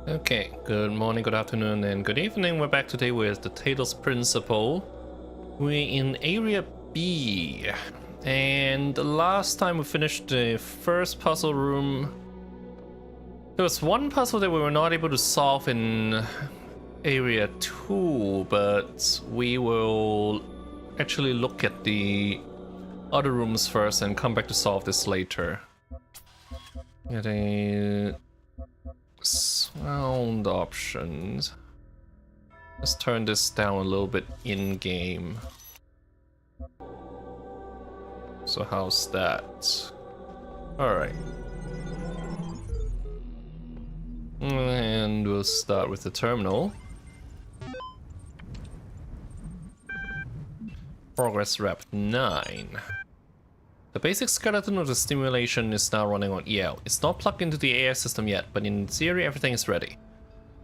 Okay, good morning, good afternoon, and good evening. We're back today with the Talos Principle. We're in Area B. And the last time we finished the first puzzle room, there was one puzzle that we were not able to solve in Area 2, but we will actually look at the other rooms first and come back to solve this later. Get a sound options. Let's turn this down a little bit in-game. So how's that? Alright. And we'll start with the terminal. Progress rep 9. The basic skeleton of the simulation is now running on EL. It's not plugged into the AI system yet, but in theory everything is ready.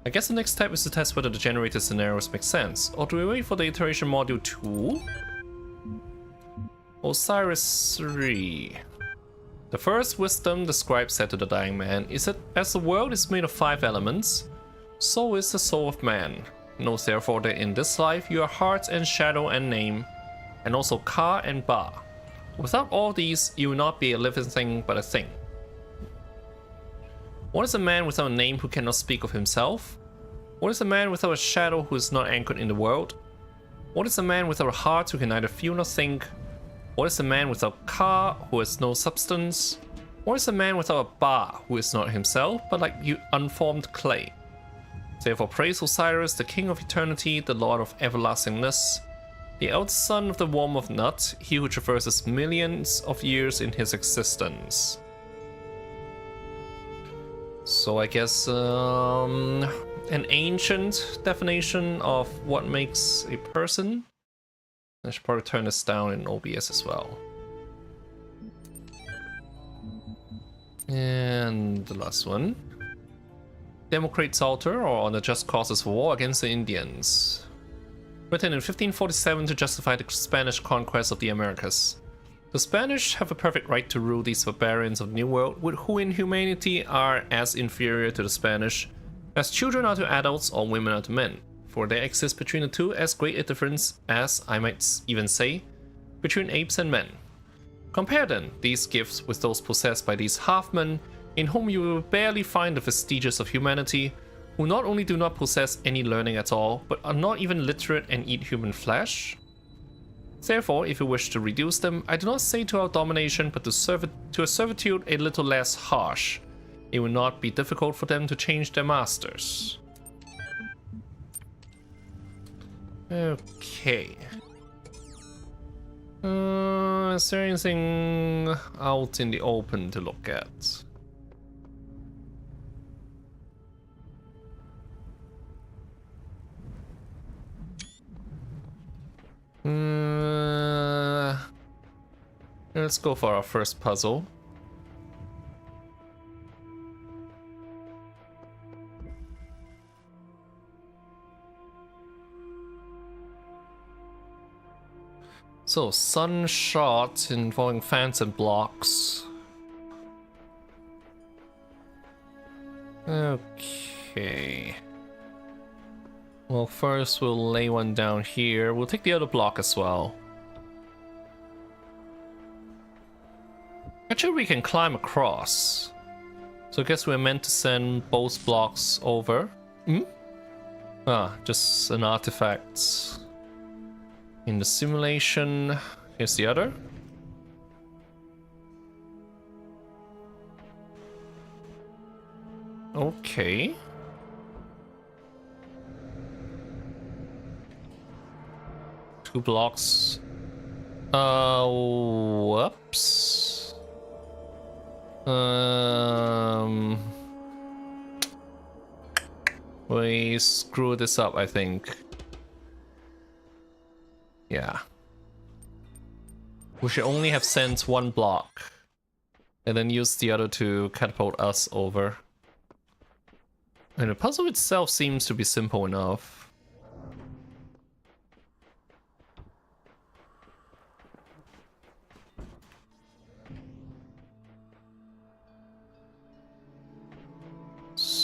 I guess the next step is to test whether the generated scenarios make sense. Or do we wait for the iteration module 2? Osiris 3. The first wisdom the scribe said to the dying man is that as the world is made of 5 elements, so is the soul of man. Know therefore that in this life you are heart and shadow and name, and also Ka and Ba. Without all these, you will not be a living thing but a thing. What is a man without a name who cannot speak of himself? What is a man without a shadow who is not anchored in the world? What is a man without a heart who can neither feel nor think? What is a man without Ka who has no substance? What is a man without a Ba who is not himself but like unformed clay? Therefore praise Osiris, the king of eternity, the lord of everlastingness, the eldest son of the worm of Nut, he who traverses millions of years in his existence. So I guess an ancient definition of what makes a person. I should probably turn this down in OBS as well. And the last one. Democrate's Altar, or on the just causes of war against the Indians. Written in 1547 to justify the Spanish conquest of the Americas. The Spanish have a perfect right to rule these barbarians of the New World, who in humanity are as inferior to the Spanish as children are to adults or women are to men. For there exists between the two as great a difference as, I might even say, between apes and men. Compare then these gifts with those possessed by these half-men, in whom you will barely find the vestiges of humanity, who not only do not possess any learning at all, but are not even literate and eat human flesh. Therefore, if you wish to reduce them, I do not say to our domination, but to a servitude a little less harsh. It will not be difficult for them to change their masters. Okay. Is there anything out in the open to look at? Let's go for our first puzzle. So, sun shot involving fans and blocks. Okay. Well, first we'll lay one down here. We'll take the other block as well. Actually, we can climb across. So I guess we're meant to send both blocks over. Ah, just an artifact. In the simulation, here's the other. Okay. Two blocks. Whoops. We screwed this up, I think. Yeah. We should only have sent one block and then use the other to catapult us over. And the puzzle itself seems to be simple enough.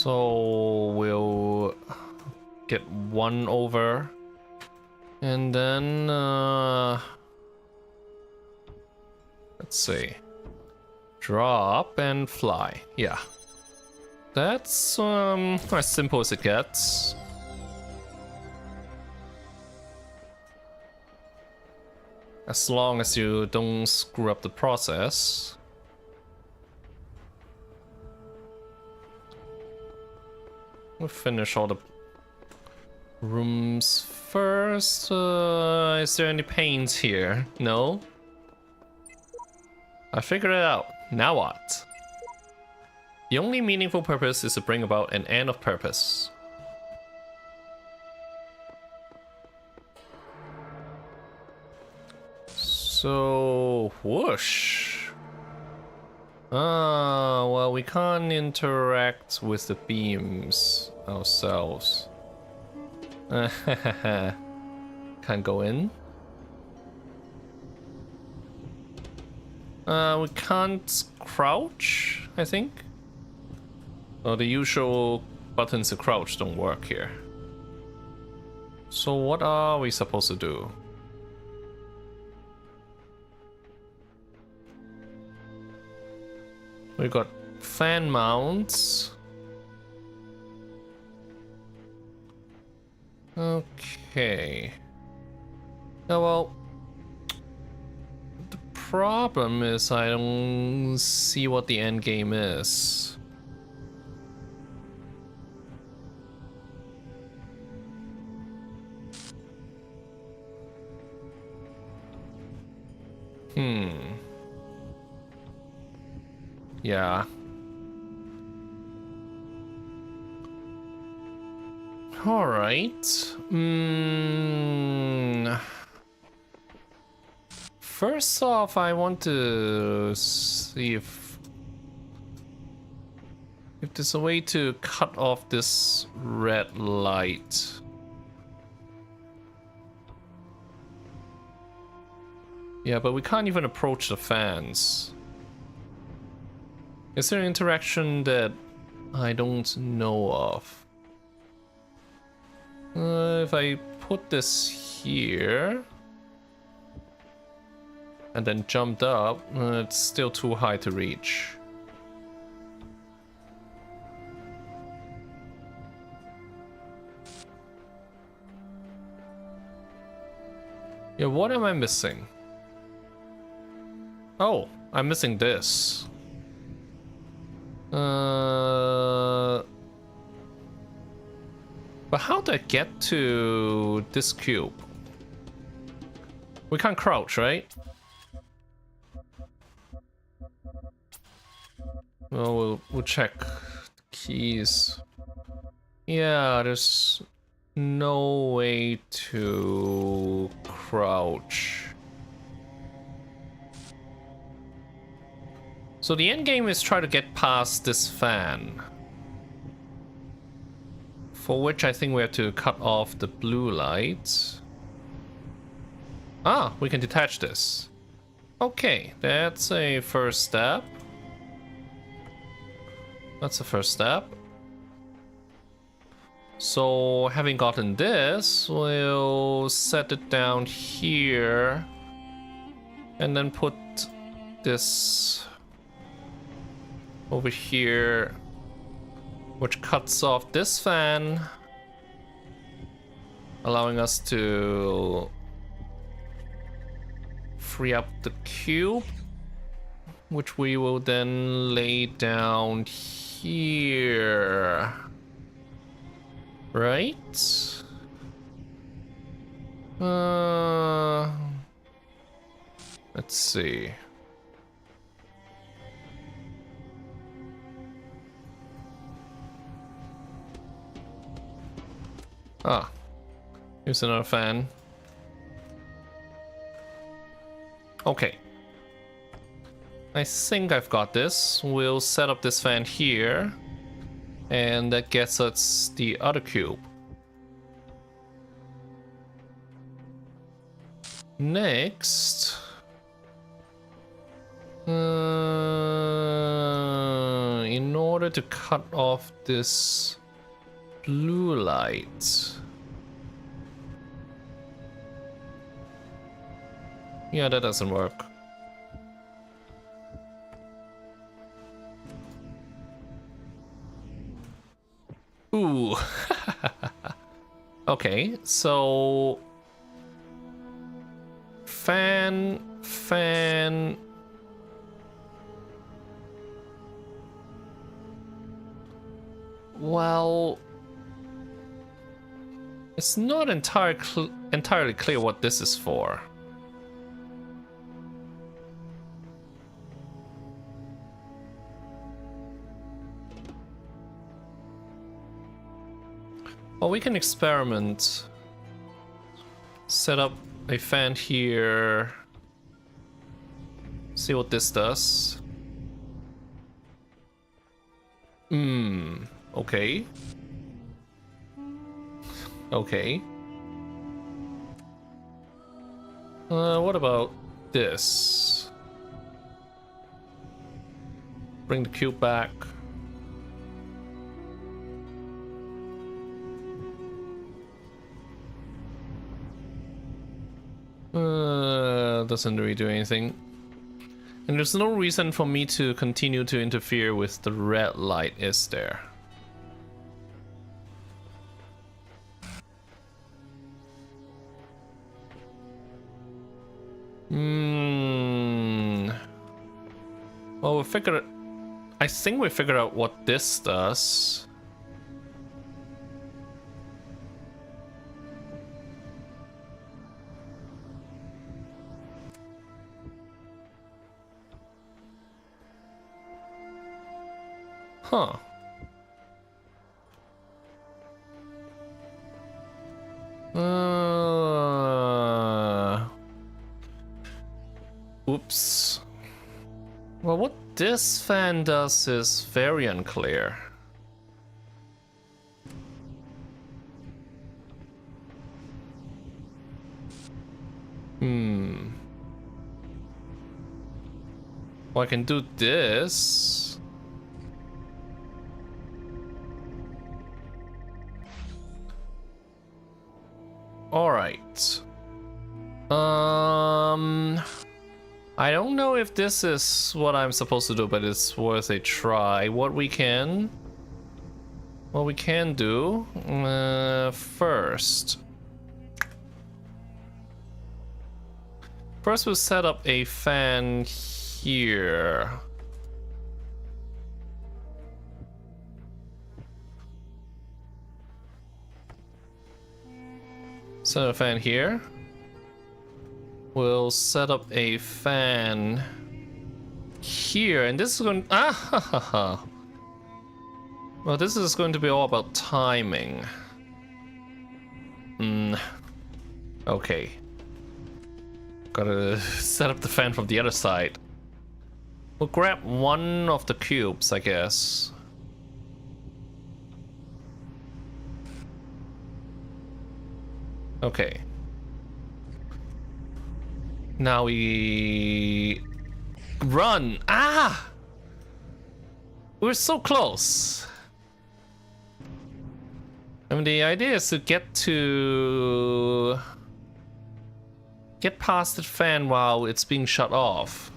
So we'll get one over. And then, let's see. Drop and fly. Yeah. That's, as simple as it gets. As long as you don't screw up the process. We'll finish all the rooms first. Is there any paint here? No? I figured it out. Now what? The only meaningful purpose is to bring about an end of purpose. So, whoosh. Ah, well, we can't interact with the beams ourselves. Can't go in. We can't crouch, I think. Oh, the usual buttons to crouch don't work here. So what are we supposed to do? We got fan mounts. Okay. Oh, well, the problem is I don't see what the end game is. Yeah. All right. First off, I want to see if there's a way to cut off this red light. Yeah, but we can't even approach the fans. Is there an interaction that I don't know of? If I put this here and then jumped up, it's still too high to reach. Yeah, what am I missing? Oh, I'm missing this. But how do I get to this cube? We can't crouch, right? Well, we'll check the keys. Yeah, there's no way to crouch. So the end game is try to get past this fan. For which I think we have to cut off the blue light. Ah, we can detach this. Okay, that's a first step. That's the first step. So having gotten this, we'll set it down here. And then put this over here, which cuts off this fan, allowing us to free up the cube, which we will then lay down here. Right? Let's see. Ah, here's another fan. Okay. I think I've got this. We'll set up this fan here. And that gets us the other cube. Next, In order to cut off this blue light. Yeah, that doesn't work. Ooh. Okay, so fan. Well, it's not entirely clear what this is for. Well, we can experiment. Set up a fan here. See what this does. Okay. Okay. What about this? Bring the cube back. Doesn't really do anything. And there's no reason for me to continue to interfere with the red light, is there? Well, I think we figured out what this does. Huh. Oops. Well, what this fan does is very unclear. Well, I can do this. Alright. I don't know if this is what I'm supposed to do, but it's worth a try. What we can do first we'll set up a fan here. Set a fan here. We'll set up a fan here, and this is going. Well, this is going to be all about timing. Okay. Gotta set up the fan from the other side. We'll grab one of the cubes, I guess. Okay. Now we run. Ah! We're so close. I mean, the idea is to get past the fan while it's being shut off.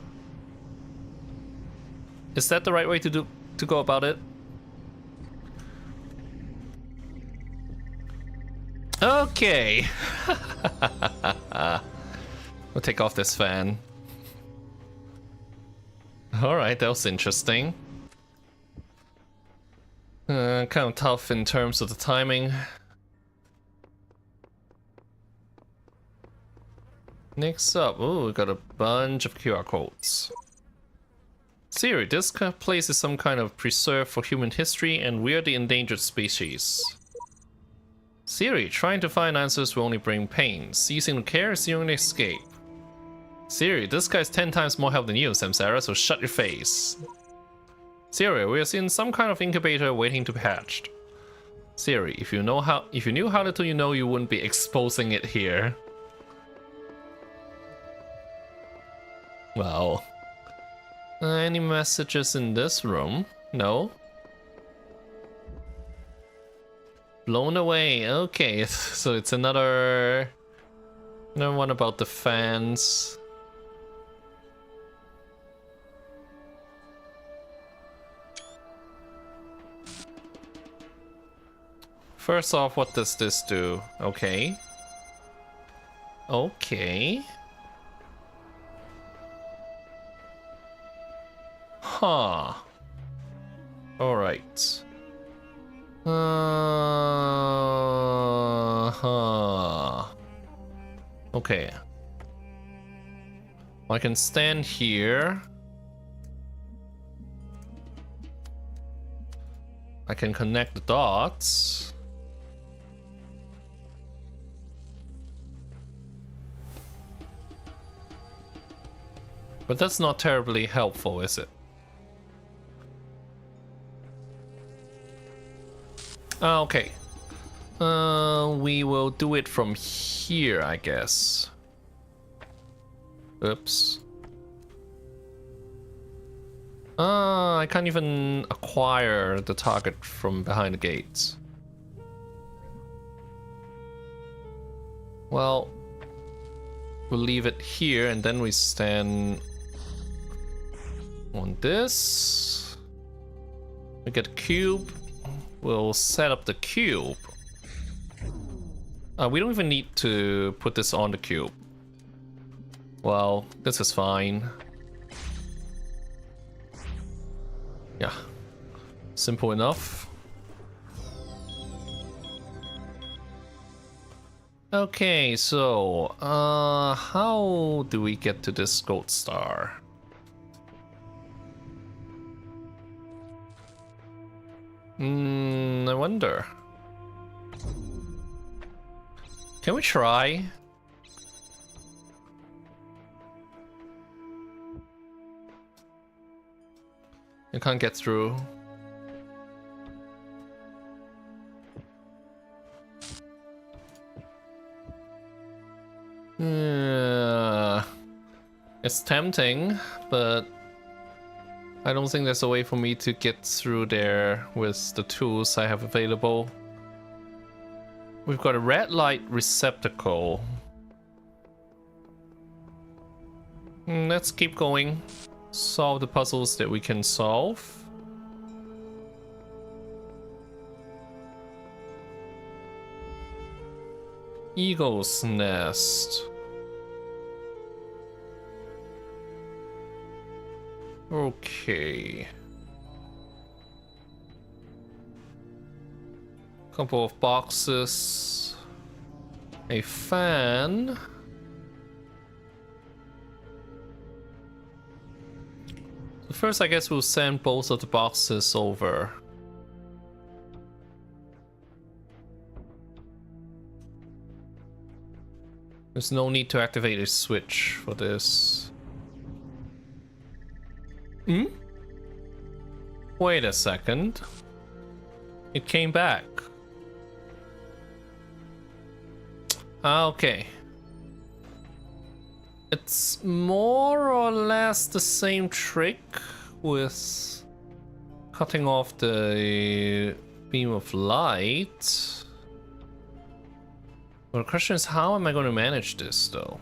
Is that the right way to go about it? Okay. We'll take off this fan. Alright, that was interesting. Kind of tough in terms of the timing. Next up, oh, we got a bunch of QR codes. Siri, this place is some kind of preserve for human history and we're the endangered species. Siri, trying to find answers will only bring pain. Ceasing to care is the only escape. Siri, this guy's 10 times more help than you, Samsara, so shut your face. Siri, we are in some kind of incubator waiting to be hatched. Siri, if you knew how little you know, you wouldn't be exposing it here. Well, Any messages in this room? No. Blown away. Okay, so it's another one about the fans. First off, what does this do? Okay. Okay. Huh. Alright. Huh. Okay. I can stand here. I can connect the dots. But that's not terribly helpful, is it? Okay. We will do it from here, I guess. Oops. I can't even acquire the target from behind the gates. Well, we'll leave it here and then we stand on this. We get a cube. We'll set up the cube. We don't even need to put this on the cube. Well, this is fine. Yeah. Simple enough. Okay, so how do we get to this gold star? I wonder. Can we try? I can't get through. It's tempting, but I don't think there's a way for me to get through there with the tools I have available. We've got a red light receptacle. Let's keep going. Solve the puzzles that we can solve. Eagle's nest. Okay. Couple of boxes. A fan. So first, I guess we'll send both of the boxes over. There's no need to activate a switch for this. Wait a second. It came back. Okay. It's more or less the same trick with cutting off the beam of light. Well, the question is, how am I going to manage this, though?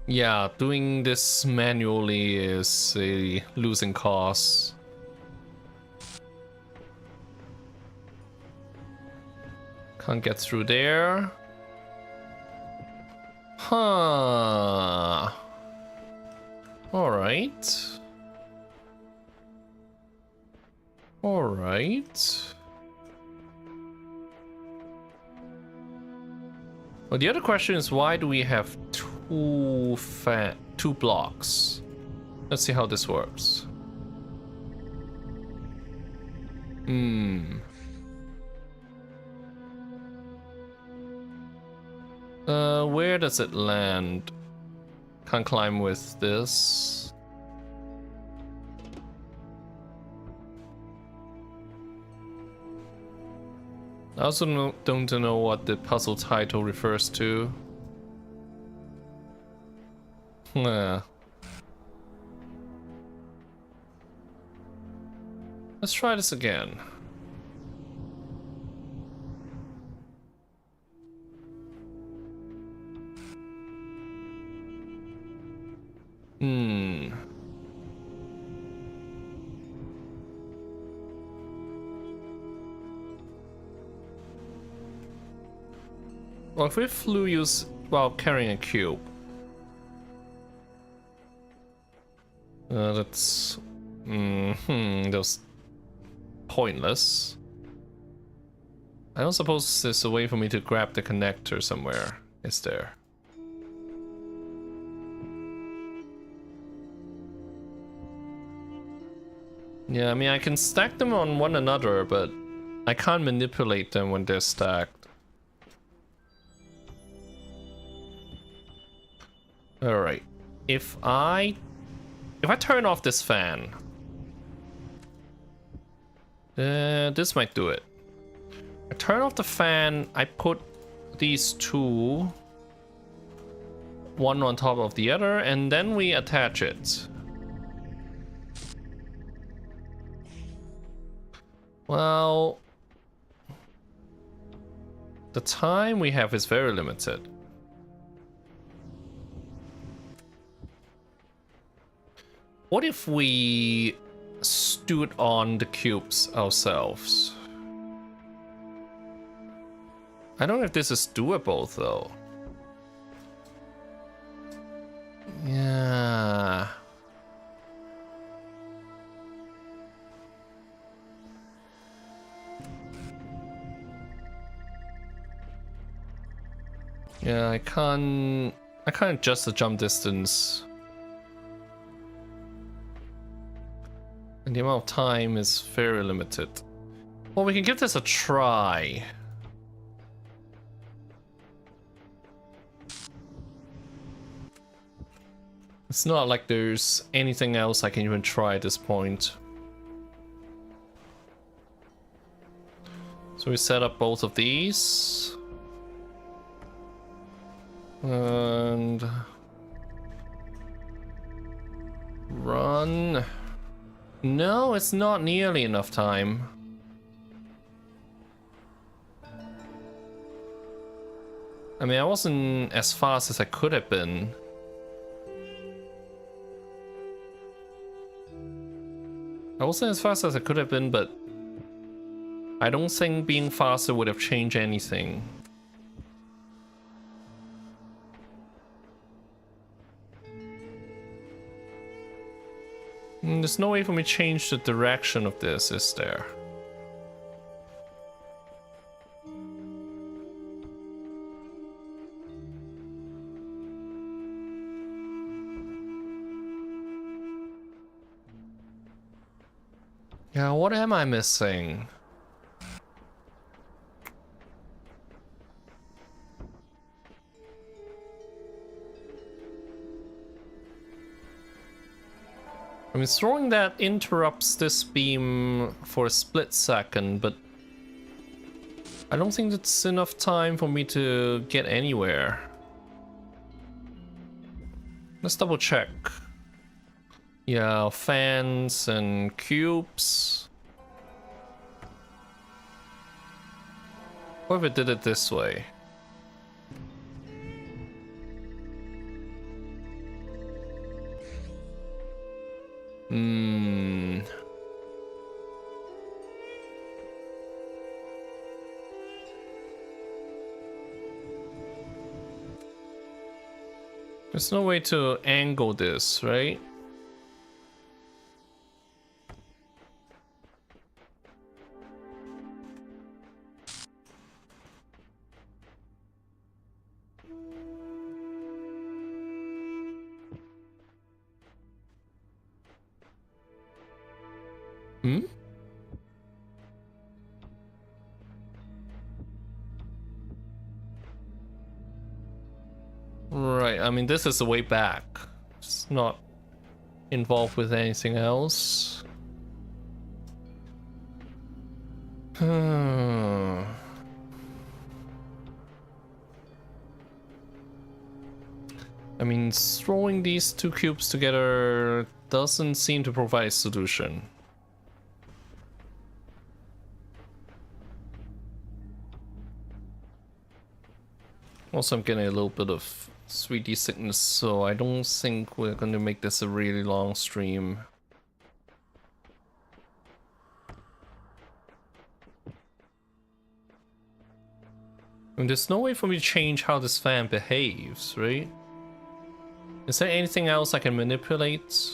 Yeah, doing this manually is a losing cause. Can't get through there. Huh. Alright. Alright. Well, the other question is, why do we have two blocks? Let's see how this works. Where does it land? Can't climb with this. I also don't know what the puzzle title refers to. Yeah. Let's try this again. Well, if we flew use while carrying a cube, that's that's pointless. I don't suppose there's a way for me to grab the connector somewhere, is there? Yeah, I mean, I can stack them on one another, but I can't manipulate them when they're stacked. Alright. If I turn off this fan, this might do it. I turn off the fan, I put these two, one on top of the other, and then we attach it. Well, the time we have is very limited. What if we stood on the cubes ourselves? I don't know if this is doable though. Yeah. Yeah, I can't adjust the jump distance. And the amount of time is very limited. Well, we can give this a try. It's not like there's anything else I can even try at this point. So we set up both of these. And run. No, it's not nearly enough time. I mean, I wasn't as fast as I could have been. I wasn't as fast as I could have been, but I don't think being faster would have changed anything. There's no way for me to change the direction of this, is there? Yeah, what am I missing? I mean, throwing that interrupts this beam for a split second, but I don't think that's enough time for me to get anywhere. Let's double check. Yeah, fans and cubes. What if it did it this way? There's no way to angle this, right? Right, I mean, this is the way back. It's not involved with anything else. I mean, throwing these two cubes together doesn't seem to provide a solution. Also, I'm getting a little bit of 3D sickness, so I don't think we're going to make this a really long stream. I mean, there's no way for me to change how this fan behaves, right? Is there anything else I can manipulate?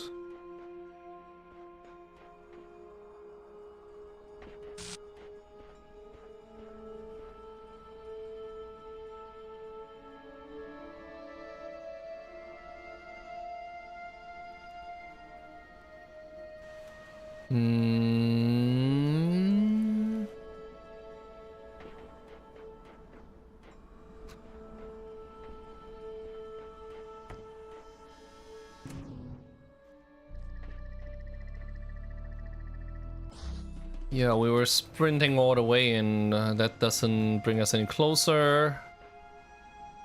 Yeah, we were sprinting all the way and that doesn't bring us any closer.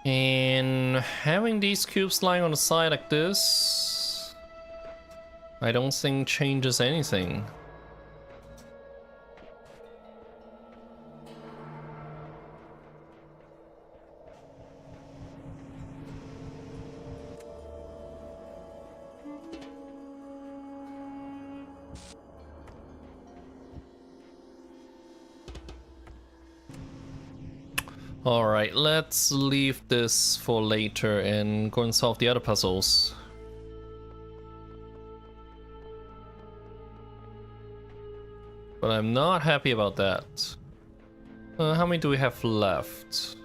And having these cubes lying on the side like this, I don't think changes anything. Alright, let's leave this for later and go and solve the other puzzles. But I'm not happy about that. How many do we have left?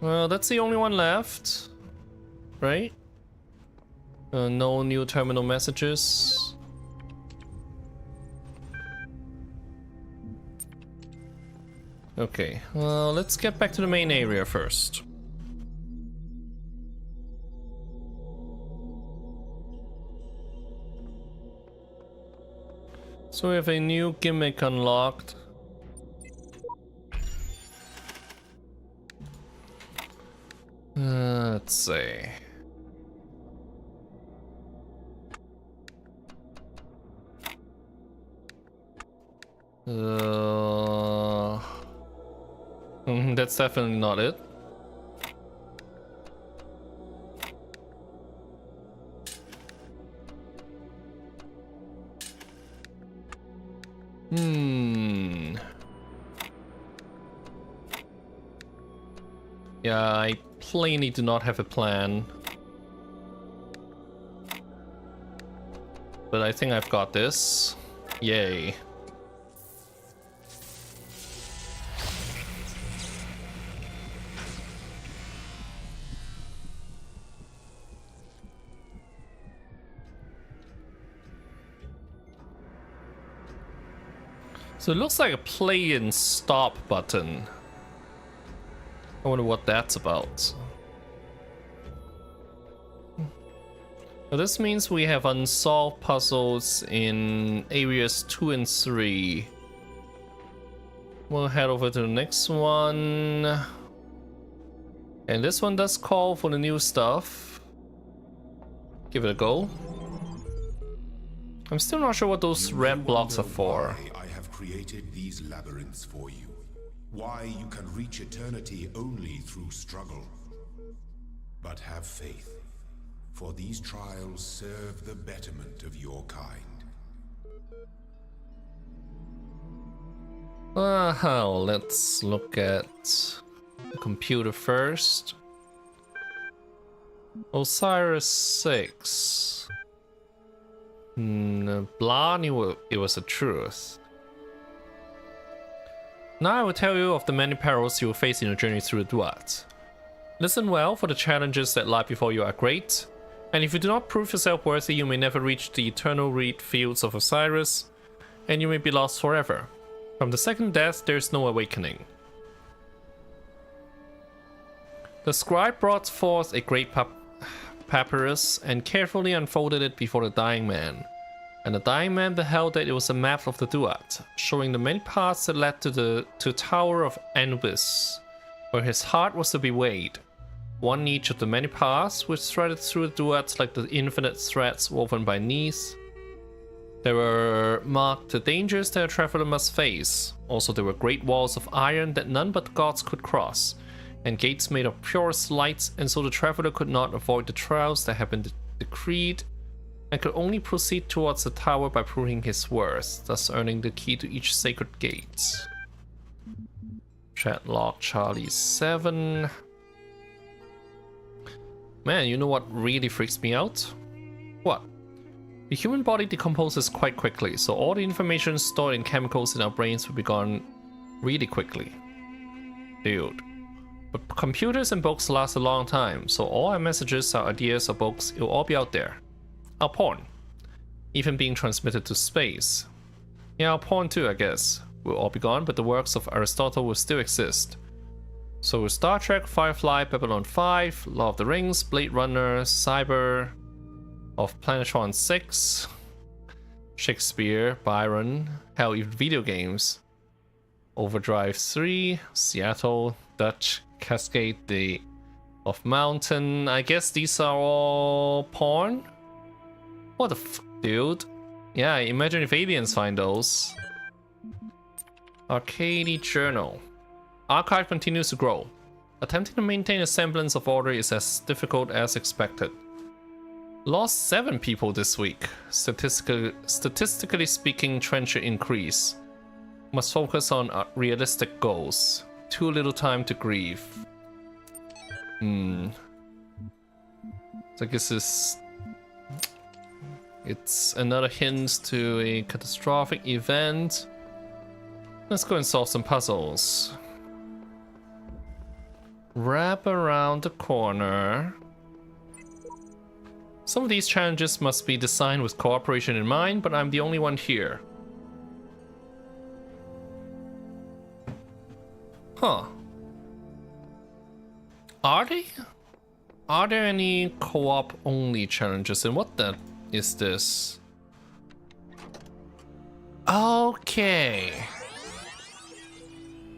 Well, that's the only one left, right? No new terminal messages. Okay, well, let's get back to the main area first. So we have a new gimmick unlocked. Let's see. That's definitely not it. Yeah, I plainly do not have a plan. But I think I've got this. Yay. So it looks like a play and stop button. I wonder what that's about. Well, this means we have unsolved puzzles in areas 2 and 3. We'll head over to the next one. And this one does call for the new stuff. Give it a go. I'm still not sure what those red blocks are for. I have created these labyrinths for you. Why you can reach eternity only through struggle. But have faith, for these trials serve the betterment of your kind. Well, let's look at the computer first. Osiris 6. Blah knew it was the truth. Now I will tell you of the many perils you will face in your journey through the Duat. Listen well, for the challenges that lie before you are great, and if you do not prove yourself worthy, you may never reach the eternal reed fields of Osiris, and you may be lost forever. From the second death, there is no awakening. The scribe brought forth a great papyrus and carefully unfolded it before the dying man. And the dying man beheld that it was a map of the Duat, showing the many paths that led to Tower of Anubis, where his heart was to be weighed. One each of the many paths which threaded through the Duat like the infinite threads woven by Neith. There were marked the dangers that a traveler must face. Also there were great walls of iron that none but gods could cross, and gates made of purest light, and so the traveler could not avoid the trials that had been decreed, and could only proceed towards the tower by proving his worth, thus earning the key to each sacred gate. Chat log Charlie 7. Man, you know what really freaks me out? What? The human body decomposes quite quickly, so all the information stored in chemicals in our brains will be gone really quickly. Dude. But computers and books last a long time, so all our messages, our ideas, our books, it will all be out there. Our porn. Even being transmitted to space. Yeah, our porn too, I guess. Will all be gone, but the works of Aristotle will still exist. So with Star Trek, Firefly, Babylon 5, Lord of the Rings, Blade Runner, Cyber, of Planetron 6, Shakespeare, Byron, hell, even video games. Overdrive 3, Seattle, Dutch, Cascade, the of Mountain. I guess these are all porn? What the f, dude? Yeah, imagine if aliens find those. Arcade Journal. Archive continues to grow. Attempting to maintain a semblance of order is as difficult as expected. Lost 7 people this week. Statistically speaking, trend should increase. Must focus on realistic goals. Too little time to grieve. So I guess it's another hint to a catastrophic event. Let's go and solve some puzzles. Wrap around the corner. Some of these challenges must be designed with cooperation in mind, but I'm the only one here. Huh. Are there any co-op only challenges? And what the is this? Okay.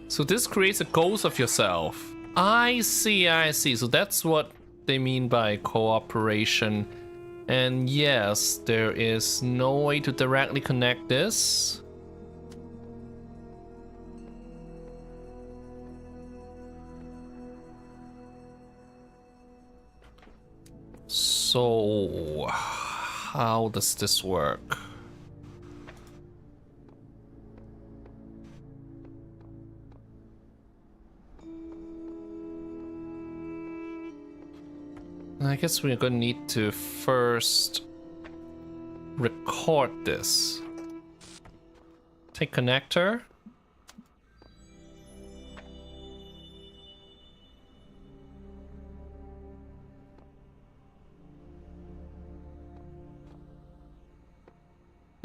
So this creates a ghost of yourself. I see. So that's what they mean by cooperation. And yes, there is no way to directly connect this. So, how does this work? I guess we're gonna need to first record this. Take connector.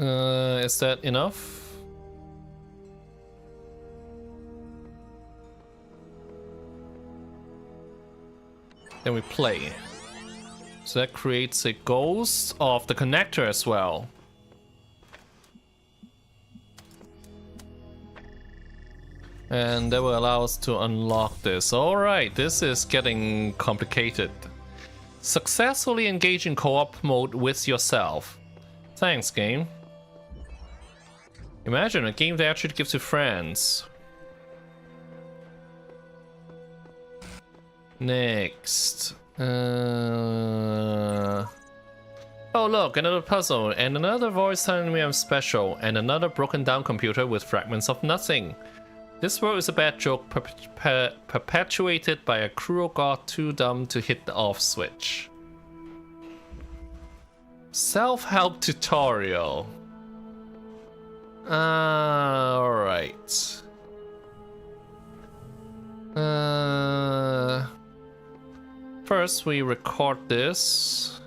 Is that enough? Then we play. So that creates a ghost of the connector as well. And that will allow us to unlock this. Alright, this is getting complicated. Successfully engage in co-op mode with yourself. Thanks, game. Imagine a game that actually gives you friends. Next. Oh look, another puzzle, and another voice telling me I'm special, and another broken down computer with fragments of nothing. This world is a bad joke perpetuated by a cruel god too dumb to hit the off switch. Self-help tutorial. Alright. First we record this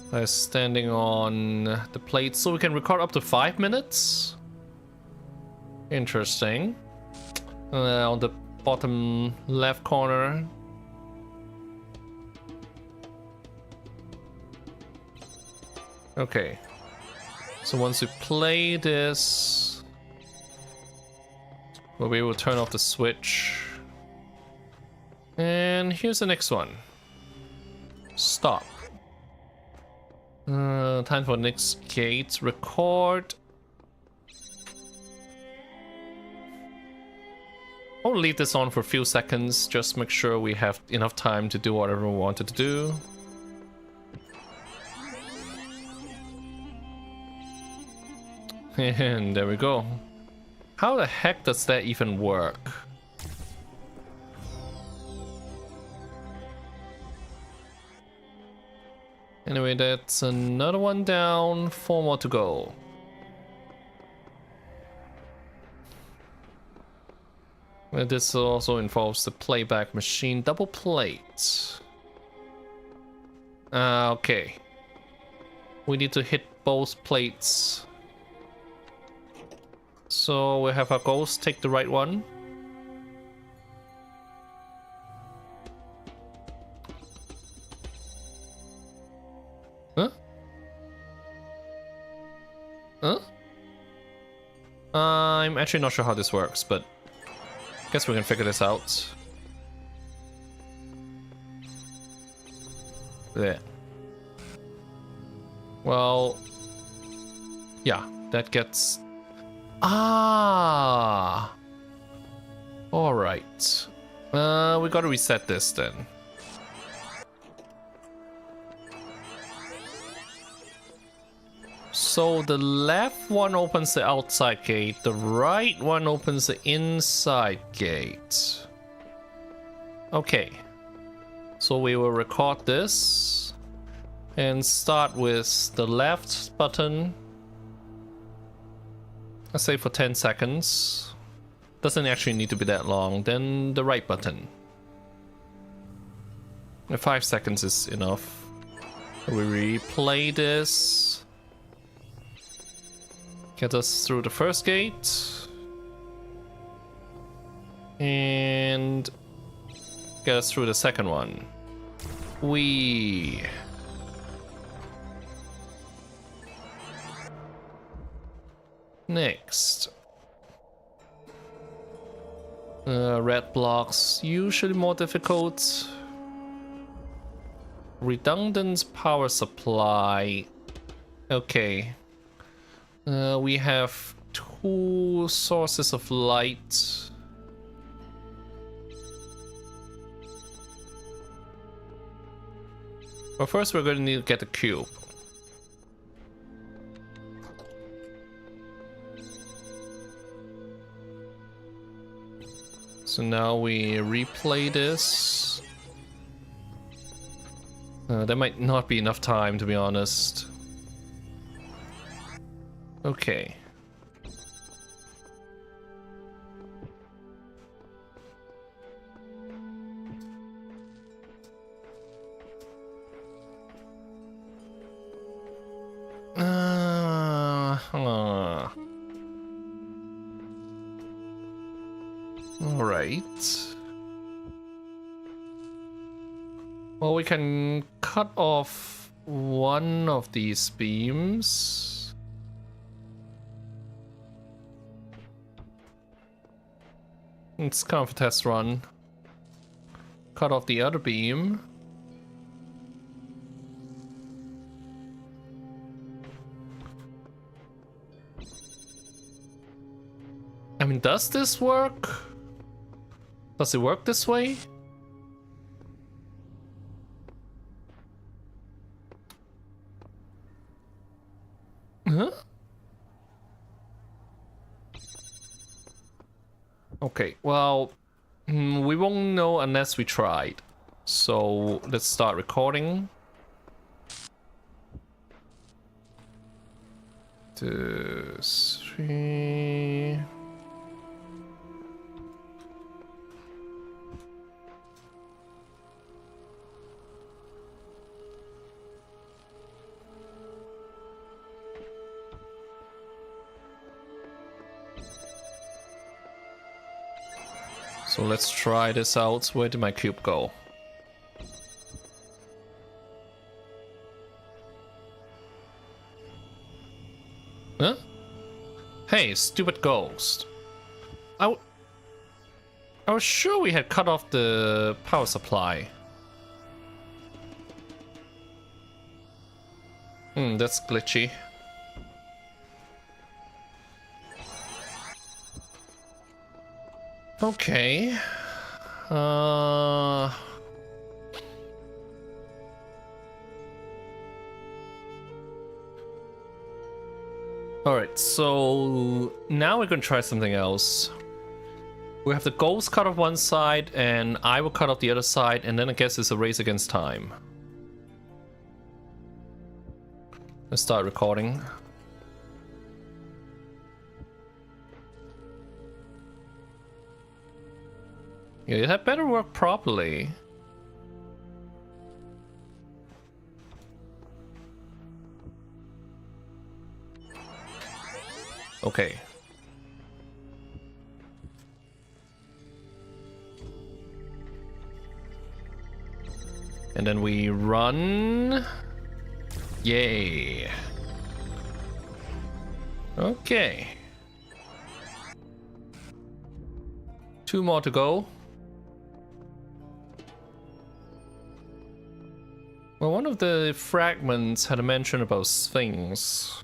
by standing on the plate, so we can record up to 5 minutes. Interesting. On the bottom left corner, Okay. So once we play this, we'll be able to turn off the switch. And here's the next one. Stop. Time for next gate. Record. I'll leave this on for a few seconds. Just make sure we have enough time to do whatever we wanted to do. And there we go. How the heck does that even work? Anyway, that's another one down, 4 more to go. And this also involves the playback machine double plate. Okay. We need to hit both plates. So we have our ghost take the right one. Huh? Huh? I'm actually not sure how this works, but guess we can figure this out. There. Well, yeah, that gets... Ah! Alright. We gotta reset this then. So the left one opens the outside gate, the right one opens the inside gate. Okay. So we will record this and start with the left button. Let's say for 10 seconds. Doesn't actually need to be that long. Then the right button. 5 seconds is enough. We replay this. Get us through the first gate. And get us through the second one. Next. Red blocks, usually more difficult. Redundant power supply. Okay. We have 2 sources of light. But first we're going to need to get the cube. So now we replay this. There might not be enough time, to be honest. Okay. All right. Well, we can cut off one of these beams. It's kind of a test run. Cut off the other beam. I mean, does this work? Does it work this way? Huh? Okay, well, we won't know unless we tried. So let's start recording. 2, 3. So let's try this out. Where did my cube go? Hey, stupid ghost. I was sure we had cut off the power supply. That's glitchy. Okay. Alright, so now we're gonna try something else. We have the ghost cut off one side, and I will cut off the other side, and then I guess it's a race against time. Let's start recording. Yeah, that better work properly. Okay. And then we run. Yay. Okay. 2 more to go. Well, one of the fragments had a mention about Sphinx.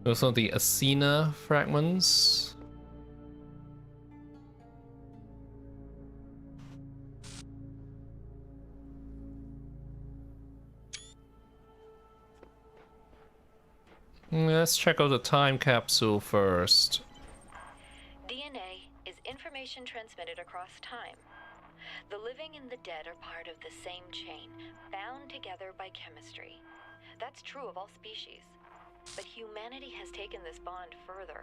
Those are the Asina fragments. Let's check out the time capsule first. DNA is information transmitted across time. The living and the dead are part of the same chain, bound together by chemistry. That's true of all species. But humanity has taken this bond further.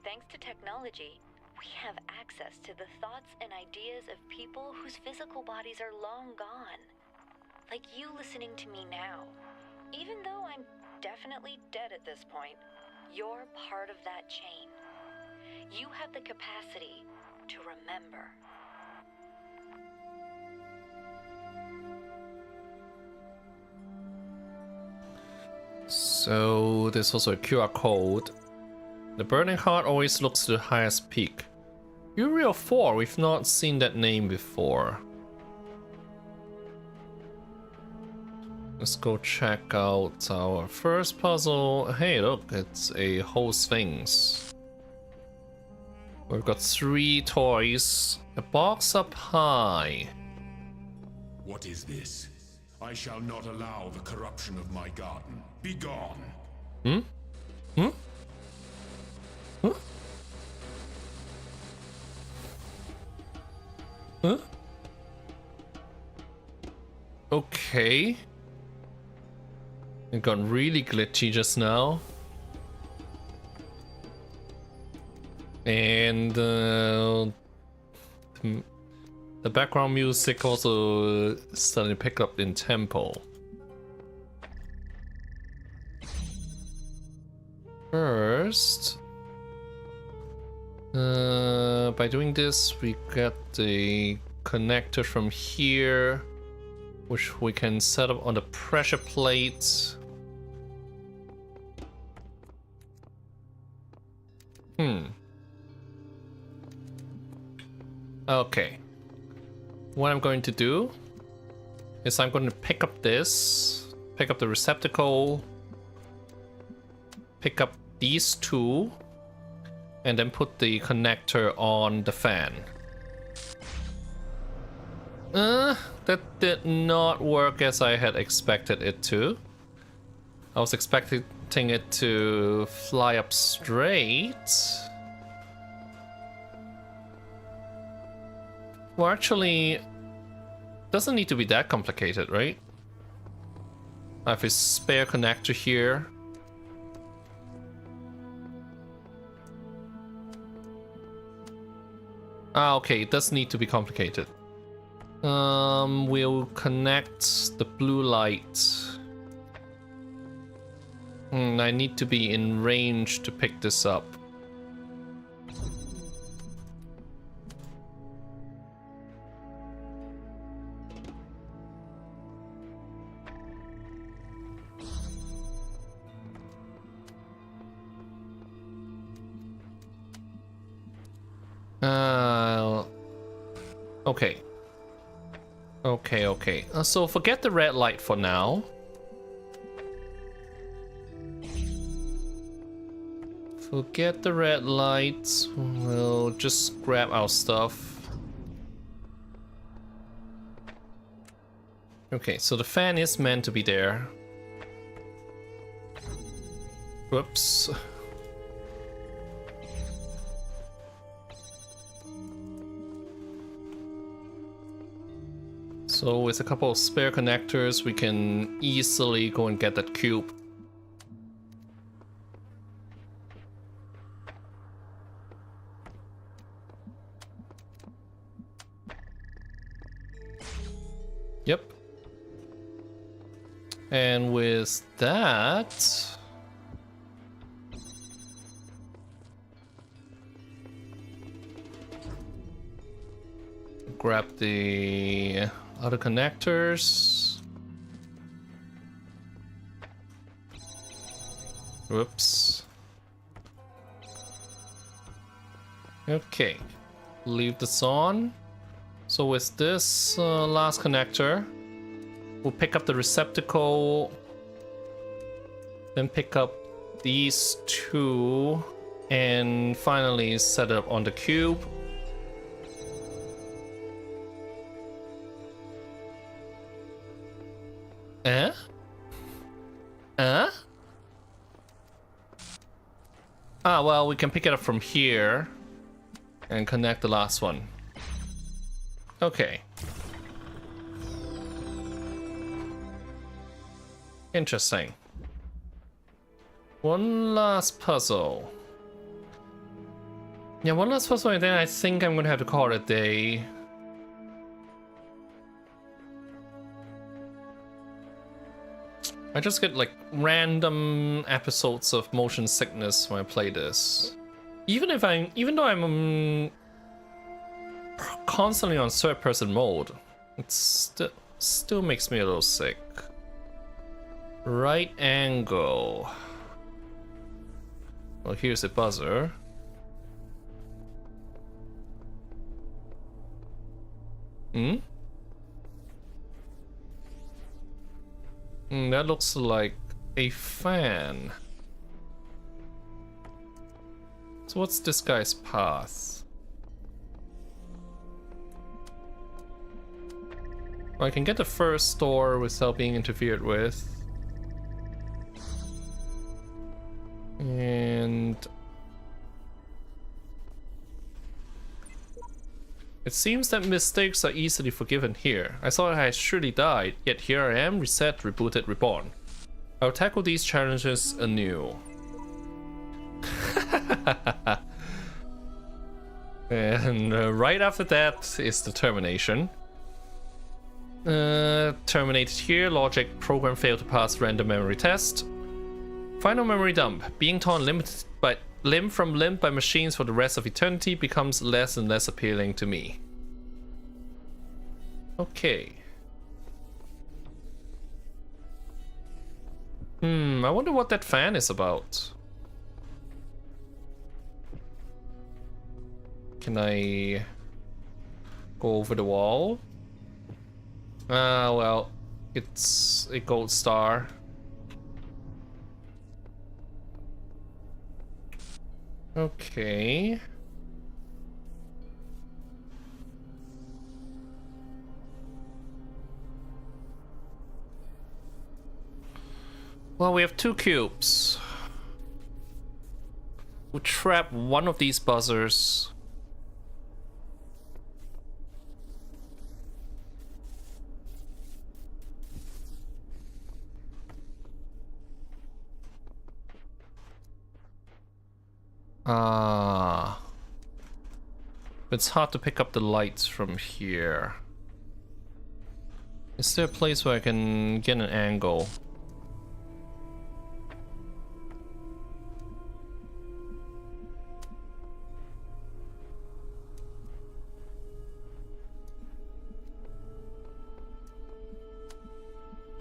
Thanks to technology, we have access to the thoughts and ideas of people whose physical bodies are long gone. Like you listening to me now. Even though I'm definitely dead at this point, you're part of that chain. You have the capacity to remember. So there's also a QR code. The burning heart always looks to the highest peak. Uriel 4, we've not seen that name before. Let's go check out our first puzzle. Hey, look, it's a whole Sphinx. We've got 3 toys. A box up high. What is this? I shall not allow the corruption of my garden. Be gone. Hmm? Hmm? Huh? Huh? Okay. It got really glitchy just now. And the background music also starting to pick up in tempo. First, by doing this, we get the connector from here, which we can set up on the pressure plate. Okay. What I'm going to do is I'm going to pick up this, pick up the receptacle, pick up these 2, and then put the connector on the fan. That did not work as I had expected it to. I was expecting it to fly up straight. Well, actually, doesn't need to be that complicated, right? I have a spare connector here. Ah, okay, it does need to be complicated. We'll connect the blue light. I need to be in range to pick this up. Okay. Okay. So forget the red light for now. Forget the red light. We'll just grab our stuff. Okay, so the fan is meant to be there. Whoops. So with a couple of spare connectors, we can easily go and get that cube. Yep. And with that... grab the other connectors. Whoops. Okay. Leave this on. So with this last connector, we'll pick up the receptacle, then pick up these two, and finally set it up on the cube. Ah, well, we can pick it up from here and connect the last one. Okay. Interesting. One last puzzle. Yeah, one last puzzle, and then I think I'm gonna have to call it a day. I just get like random episodes of motion sickness when I play this. Even though I'm constantly on third-person mode, it still makes me a little sick. Right angle. Well, here's a buzzer. That looks like a fan. So what's this guy's path? Well, I can get the first door without being interfered with. And... it seems that mistakes are easily forgiven here. I thought I had surely died, yet here I am, reset, rebooted, reborn. I'll tackle these challenges anew. And right after that is the termination. Terminated here, logic, program failed to pass random memory test. Final memory dump. Being torn limb from limb by machines for the rest of eternity becomes less and less appealing to me. Okay. I wonder what that fan is about. Can I go over the wall? Ah, well, it's a gold star. Okay. Well, we have two cubes. We'll trap one of these buzzers. It's hard to pick up the lights from here. Is there a place where I can get an angle?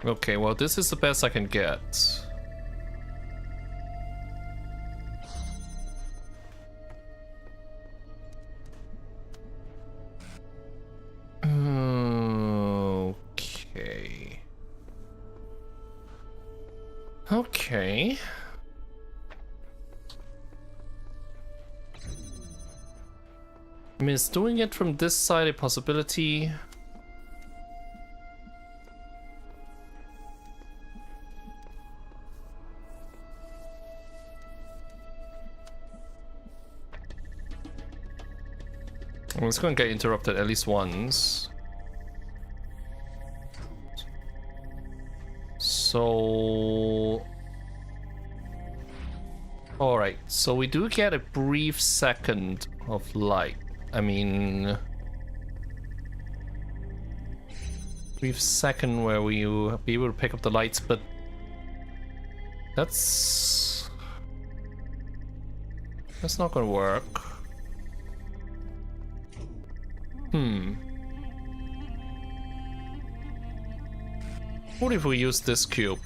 Okay, well, this is the best I can get. Okay. I mean, is doing it from this side a possibility? Well, it's going to get interrupted at least once. So... Alright, so we do get a brief second of light. I mean... Brief second where we will be able to pick up the lights, but... That's not gonna work. What if we use this cube?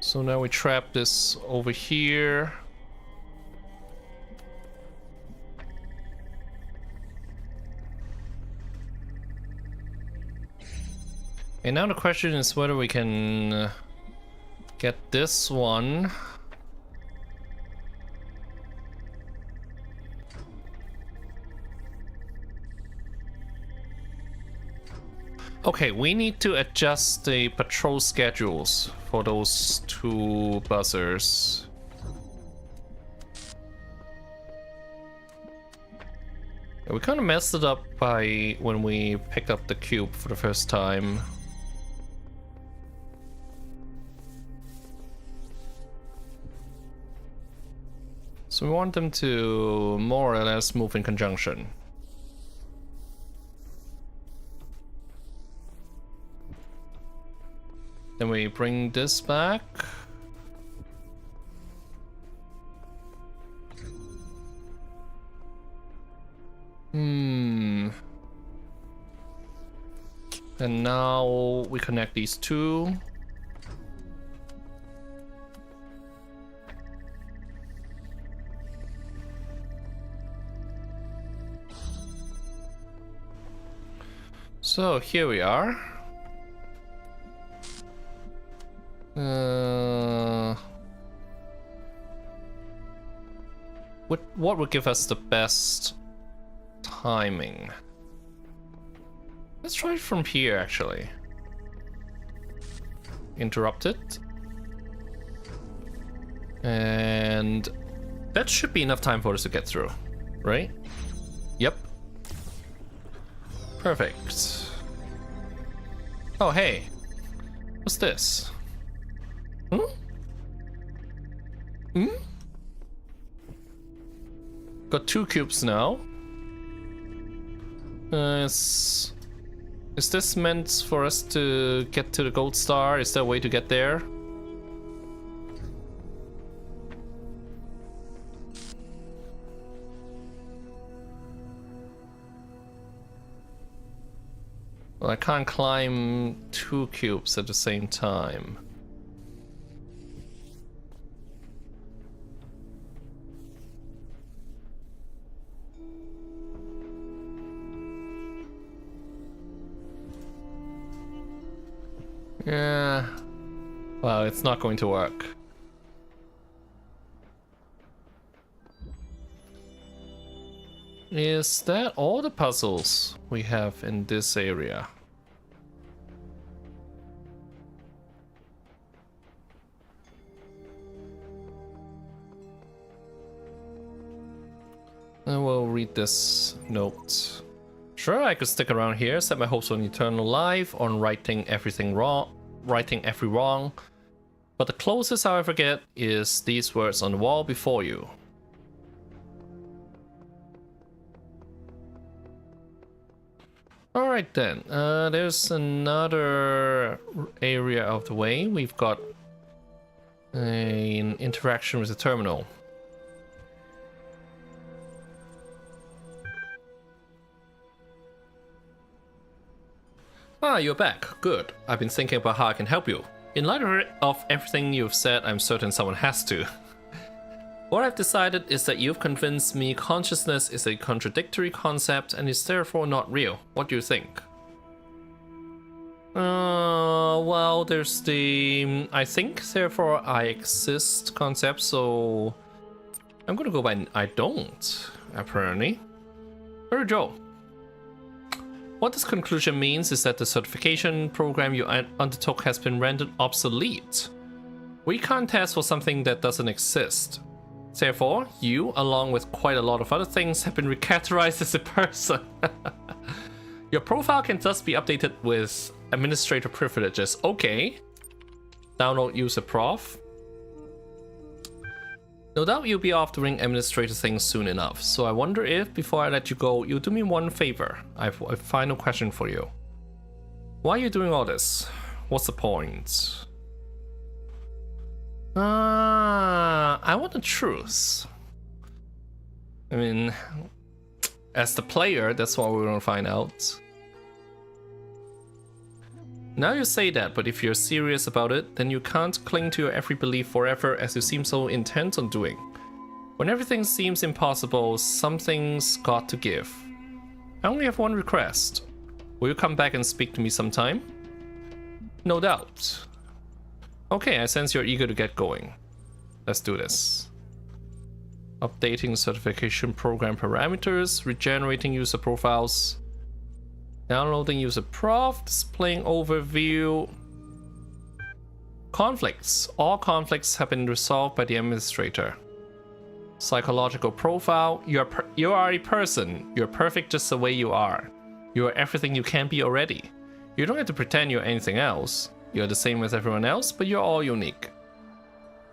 So now we trap this over here. And now the question is whether we can get this one. Okay, we need to adjust the patrol schedules for those two buzzers. We kind of messed it up by when we picked up the cube for the first time. So we want them to more or less move in conjunction. Then we bring this back. And now we connect these two. So here we are. What would give us the best timing? Let's try it from here, actually. Interrupt it. And that should be enough time for us to get through, right? Yep. Perfect. Oh, hey. What's this? Got two cubes now. Is this meant for us to get to the gold star? Is there a way to get there? Well, I can't climb two cubes at the same time. Yeah. Well, it's not going to work. Is that all the puzzles we have in this area? I will read this note. Sure, I could stick around here, set my hopes on eternal life, on righting every wrong. But the closest I'll ever get is these words on the wall before you. Alright then, there's another area of the way. We've got an interaction with the terminal. Ah, you're back. Good. I've been thinking about how I can help you. In light of everything you've said, I'm certain someone has to. What I've decided is that you've convinced me consciousness is a contradictory concept and is therefore not real. What do you think? Well, there's the I think, therefore I exist concept, so I'm gonna go by I don't, apparently. Here we go. What this conclusion means is that the certification program you undertook has been rendered obsolete. We can't test for something that doesn't exist. Therefore, you, along with quite a lot of other things, have been recategorized as a person. Your profile can thus be updated with administrator privileges. Okay. Download user prof. No doubt you'll be off doing administrator things soon enough, so I wonder if, before I let you go, you'll do me one favor. I have a final question for you. Why are you doing all this? What's the point? I want the truth. I mean, as the player, that's what we're gonna find out. Now you say that, but if you're serious about it, then you can't cling to your every belief forever as you seem so intent on doing. When everything seems impossible, something's got to give. I only have one request. Will you come back and speak to me sometime? No doubt. Okay, I sense you're eager to get going. Let's do this. Updating certification program parameters, regenerating user profiles, downloading user prof, displaying overview. Conflicts. All conflicts have been resolved by the administrator. Psychological profile. You are a person. You're perfect just the way you are. You are everything you can be already. You don't have to pretend you're anything else. You're the same as everyone else, but you're all unique.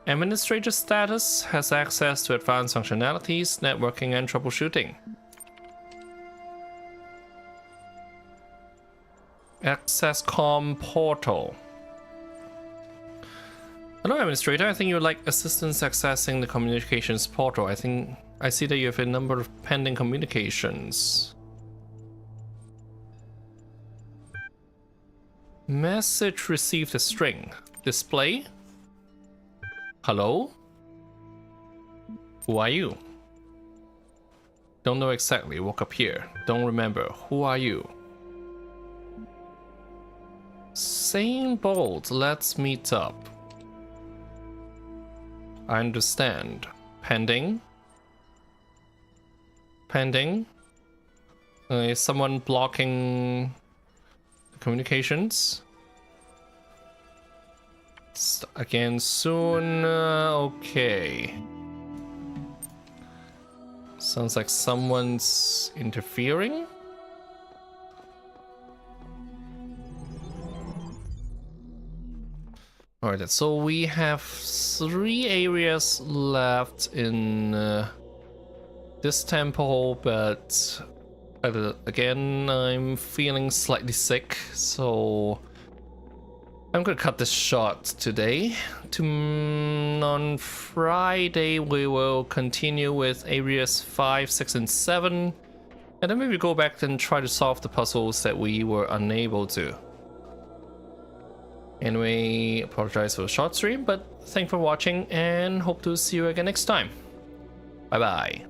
Administrator status has access to advanced functionalities, networking, and troubleshooting. Access com portal. Hello, Administrator. I think you would like assistance accessing the communications portal. I see that you have a number of pending communications. Message received a string. Display. Hello? Who are you? Don't know exactly. Woke up here. Don't remember. Who are you? Same bold. Let's meet up. I understand. Pending. Pending. Is someone blocking the communications? Again soon. Okay. Sounds like someone's interfering. Alright, so we have 3 areas left in this temple, but again, I'm feeling slightly sick, so I'm gonna cut this short today. On Friday, we will continue with areas 5, 6, and 7, and then maybe go back and try to solve the puzzles that we were unable to. Anyway, apologize for the short stream, but thanks for watching and hope to see you again next time. Bye bye.